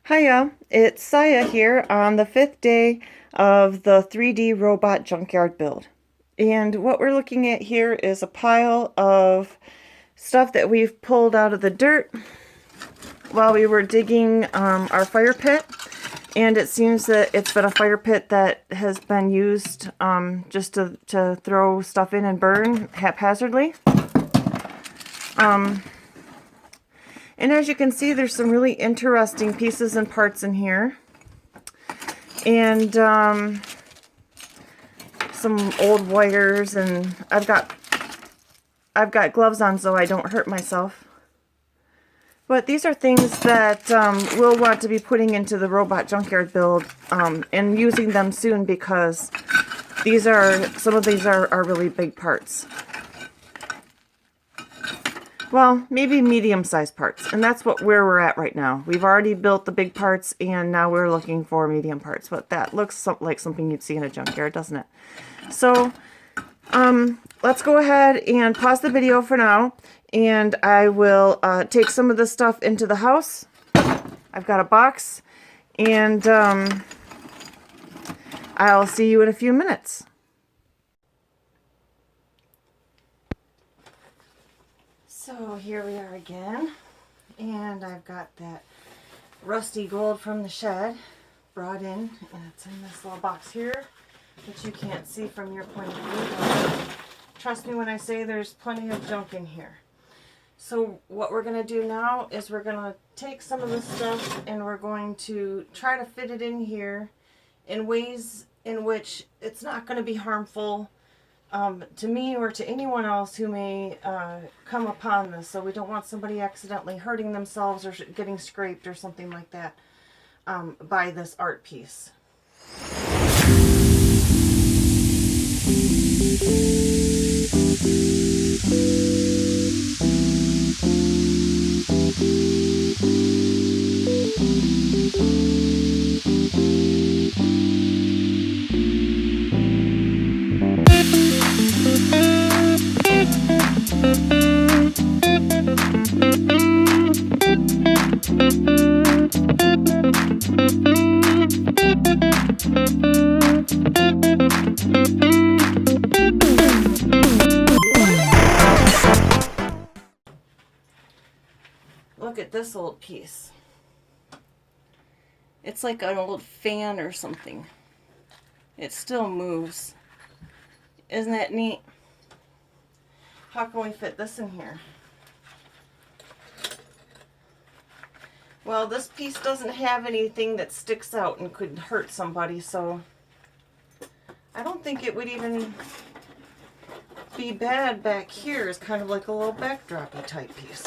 Hiya, it's Saya here on the 5th day of the 3D robot junkyard build. And what we're looking at here is a pile of stuff that we've pulled out of the dirt while we were digging our fire pit. And it seems that it's been a fire pit that has been used just to throw stuff in and burn haphazardly. And as you can see, there's some really interesting pieces and parts in here. And some old wires, and I've got gloves on so I don't hurt myself. But these are things that we'll want to be putting into the robot junkyard build and using them soon, because some of these are really big parts. Well, maybe medium-sized parts, and that's where we're at right now. We've already built the big parts, and now we're looking for medium parts. But that looks like something you'd see in a junkyard, doesn't it? So, let's go ahead and pause the video for now, and I will take some of this stuff into the house. I've got a box, and I'll see you in a few minutes. So here we are again, and I've got that rusty gold from the shed brought in, and it's in this little box here, which you can't see from your point of view, but trust me when I say there's plenty of junk in here. So what we're going to do now is we're going to take some of this stuff and we're going to try to fit it in here in ways in which it's not going to be harmful to me or to anyone else who may come upon this. So we don't want somebody accidentally hurting themselves or getting scraped or something like that by this art piece. Look at this old piece. It's like an old fan or something. It still moves. Isn't that neat? How can we fit this in here? Well, this piece doesn't have anything that sticks out and could hurt somebody, so I don't think it would even be bad back here. It's kind of like a little backdroppy type piece.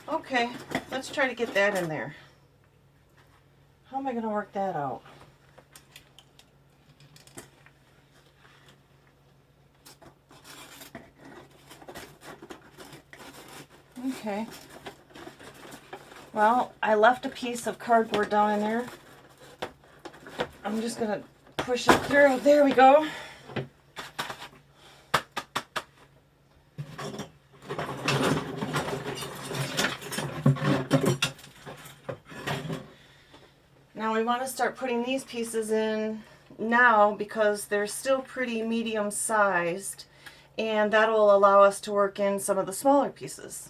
Okay, let's try to get that in there. How am I going to work that out? Okay. Well, I left a piece of cardboard down in there. I'm just going to push it through. There we go. Now we want to start putting these pieces in now because they're still pretty medium sized, and that'll allow us to work in some of the smaller pieces.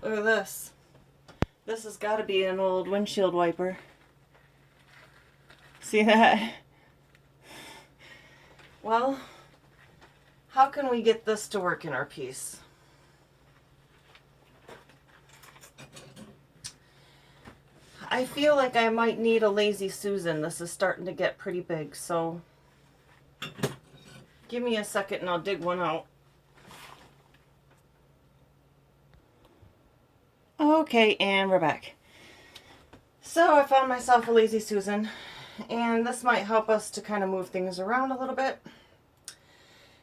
Look at this. This has got to be an old windshield wiper. See that? Well, how can we get this to work in our piece? I feel like I might need a Lazy Susan. This is starting to get pretty big, so give me a second and I'll dig one out. Okay, and we're back. So I found myself a Lazy Susan, and this might help us to kind of move things around a little bit.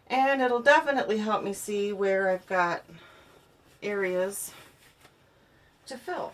And it'll definitely help me see where I've got areas to fill.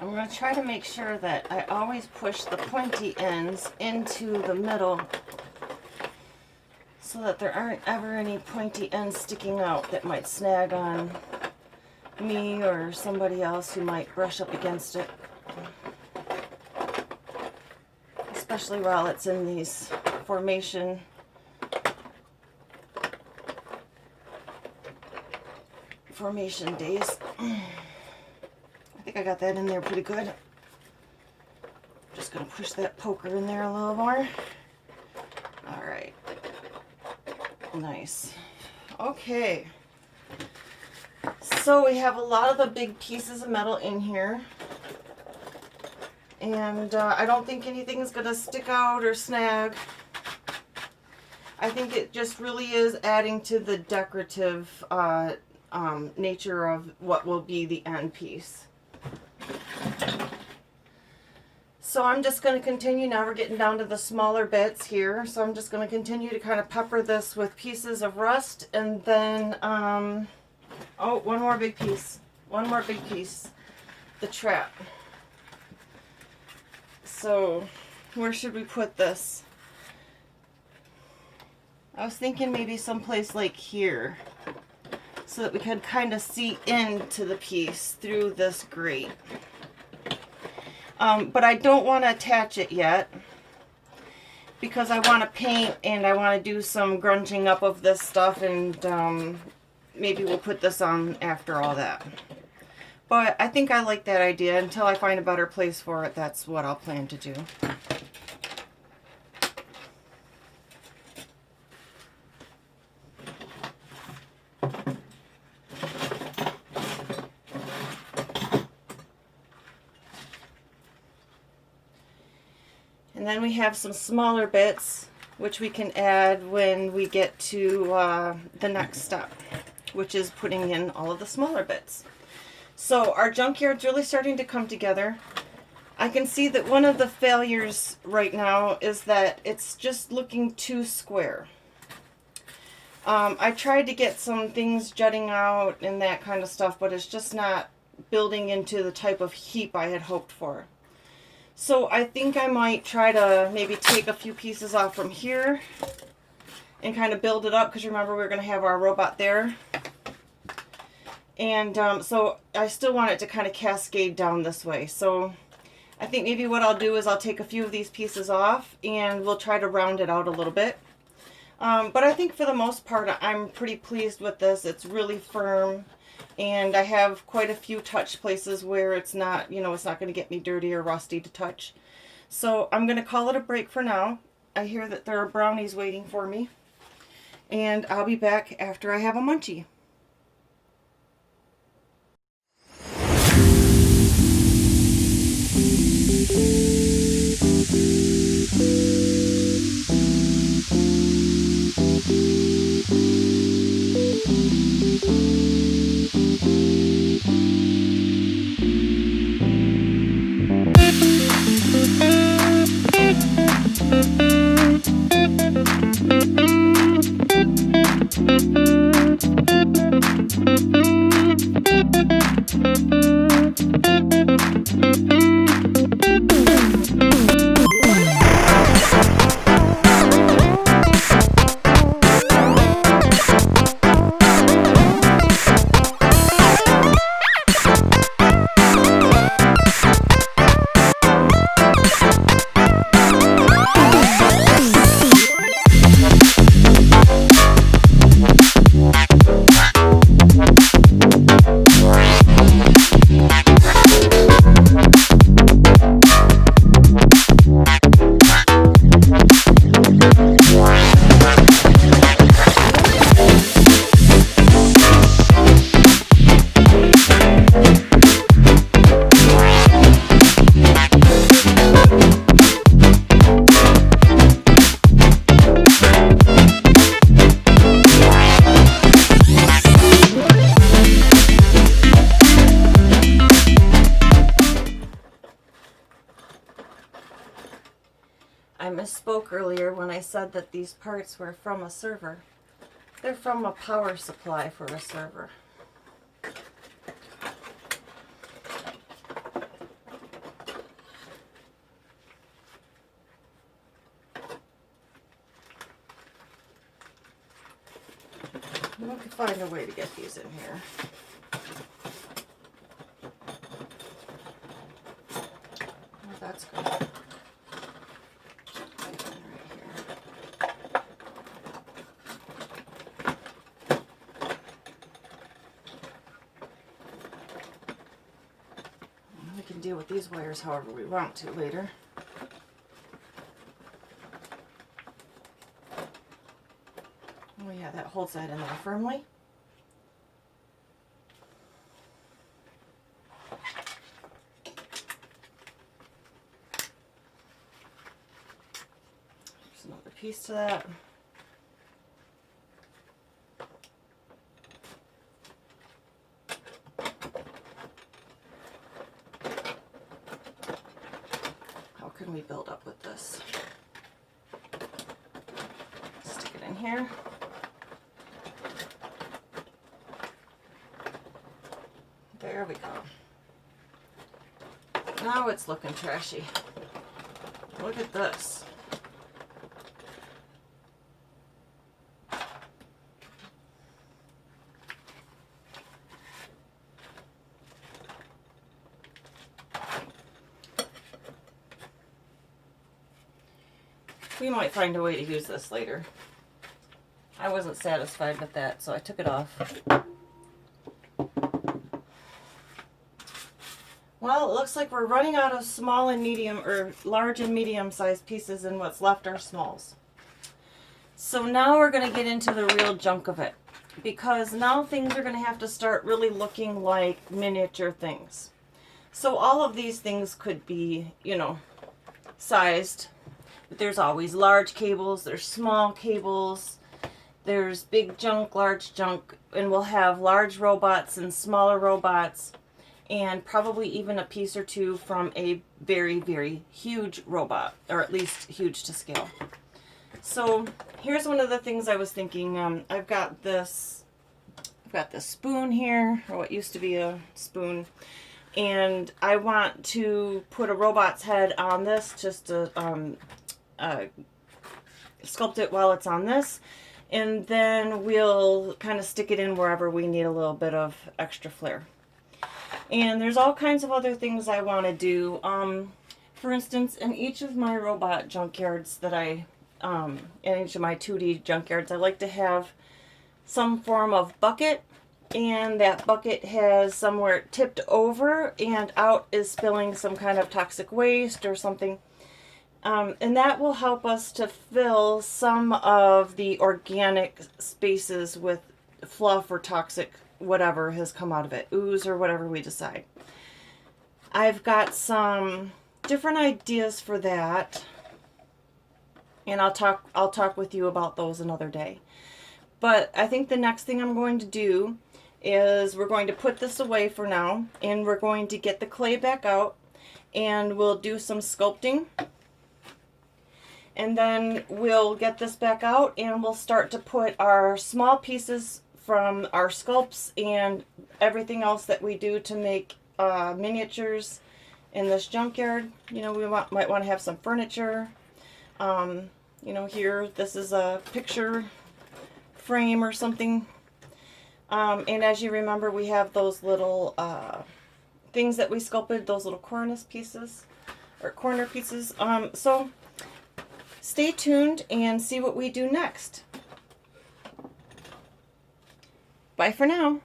I'm going to try to make sure that I always push the pointy ends into the middle so that there aren't ever any pointy ends sticking out that might snag on me or somebody else who might brush up against it. Especially while it's in these formation days. I think I got that in there pretty good. Just gonna push that poker in there a little more. All right, nice. Okay, so we have a lot of the big pieces of metal in here, and I don't think anything is gonna stick out or snag. I think it just really is adding to the decorative nature of what will be the end piece. So I'm just going to continue. Now we're getting down to the smaller bits here. So I'm just going to continue to kind of pepper this with pieces of rust, and then, oh, one more big piece. One more big piece. The trap. So where should we put this? I was thinking maybe someplace like here, so that we could kind of see into the piece through this grate. But I don't want to attach it yet because I want to paint and I want to do some grunging up of this stuff, and maybe we'll put this on after all that. But I think I like that idea. Until I find a better place for it, that's what I'll plan to do. And then we have some smaller bits, which we can add when we get to the next step, which is putting in all of the smaller bits. So our junkyard's really starting to come together. I can see that one of the failures right now is that it's just looking too square. I tried to get some things jutting out and that kind of stuff, but it's just not building into the type of heap I had hoped for. So I think I might try to maybe take a few pieces off from here and kind of build it up, because remember we're going to have our robot there. And so I still want it to kind of cascade down this way. So I think maybe what I'll do is I'll take a few of these pieces off and we'll try to round it out a little bit. But I think for the most part I'm pretty pleased with this. It's really firm. And I have quite a few touch places where it's not, you know, it's not going to get me dirty or rusty to touch. So I'm going to call it a break for now. I hear that there are brownies waiting for me. And I'll be back after I have a munchie. I misspoke earlier when I said that these parts were from a server. They're from a power supply for a server. We can find a way to get these in here. Oh, that's good. Right here. We can deal with these wires however we want to later. Oh yeah, that holds that in there firmly. There's another piece to that. How can we build up with this? Stick it in here. There we go. Now it's looking trashy. Look at this. We might find a way to use this later. I wasn't satisfied with that, so I took it off. Well, it looks like we're running out of small and medium, or large and medium sized pieces, and what's left are smalls. So now we're going to get into the real junk of it, because now things are going to have to start really looking like miniature things. So all of these things could be, you know, sized, but there's always large cables, there's small cables, there's big junk, large junk, and we'll have large robots and smaller robots, and probably even a piece or two from a very, very huge robot, or at least huge to scale. So here's one of the things I was thinking. I've got this spoon here, or what used to be a spoon, and I want to put a robot's head on this just to sculpt it while it's on this, and then we'll kind of stick it in wherever we need a little bit of extra flair. And there's all kinds of other things I want to do. For instance, in each of my robot junkyards that in each of my 2D junkyards, I like to have some form of bucket, and that bucket has somewhere tipped over and out is spilling some kind of toxic waste or something. And that will help us to fill some of the organic spaces with fluff or toxic whatever has come out of it, ooze or whatever we decide. I've got some different ideas for that, and I'll talk with you about those another day. But I think the next thing I'm going to do is we're going to put this away for now, and we're going to get the clay back out, and we'll do some sculpting, and then we'll get this back out, and we'll start to put our small pieces from our sculpts and everything else that we do to make miniatures in this junkyard. You know, we might want to have some furniture. You know, here, this is a picture frame or something. And as you remember, we have those little things that we sculpted, those little cornice pieces, or corner pieces. So stay tuned and see what we do next. Bye for now.